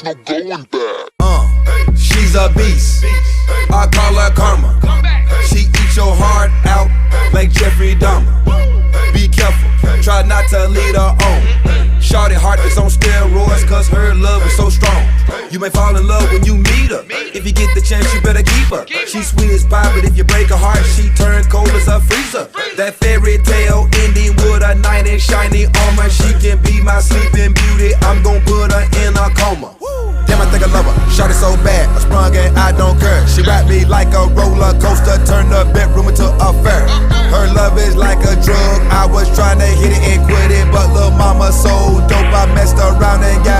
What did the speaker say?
there's no going back. She's a beast, I call her karma. She eats your heart out like Jeffrey Dahmer. Be careful, try not to lead her on. Shorty heart is on steroids cause her love is so strong. You may fall in love when you meet her. If you get the chance, you better keep her. She's sweet as pie, but if you break her heart, she turn cold as a freezer. That fairy tale ending with a knight in shiny armor. She can be my sleeping beauty, I'm gon' put her in a coma. Damn, I think I love her, shot it so bad, I sprung and I don't care. She wrapped me like a roller coaster, turned the bedroom into a fair. Her love is like a drug, I was trying to hit it and quit it, but lil' mama so dope, I messed around and got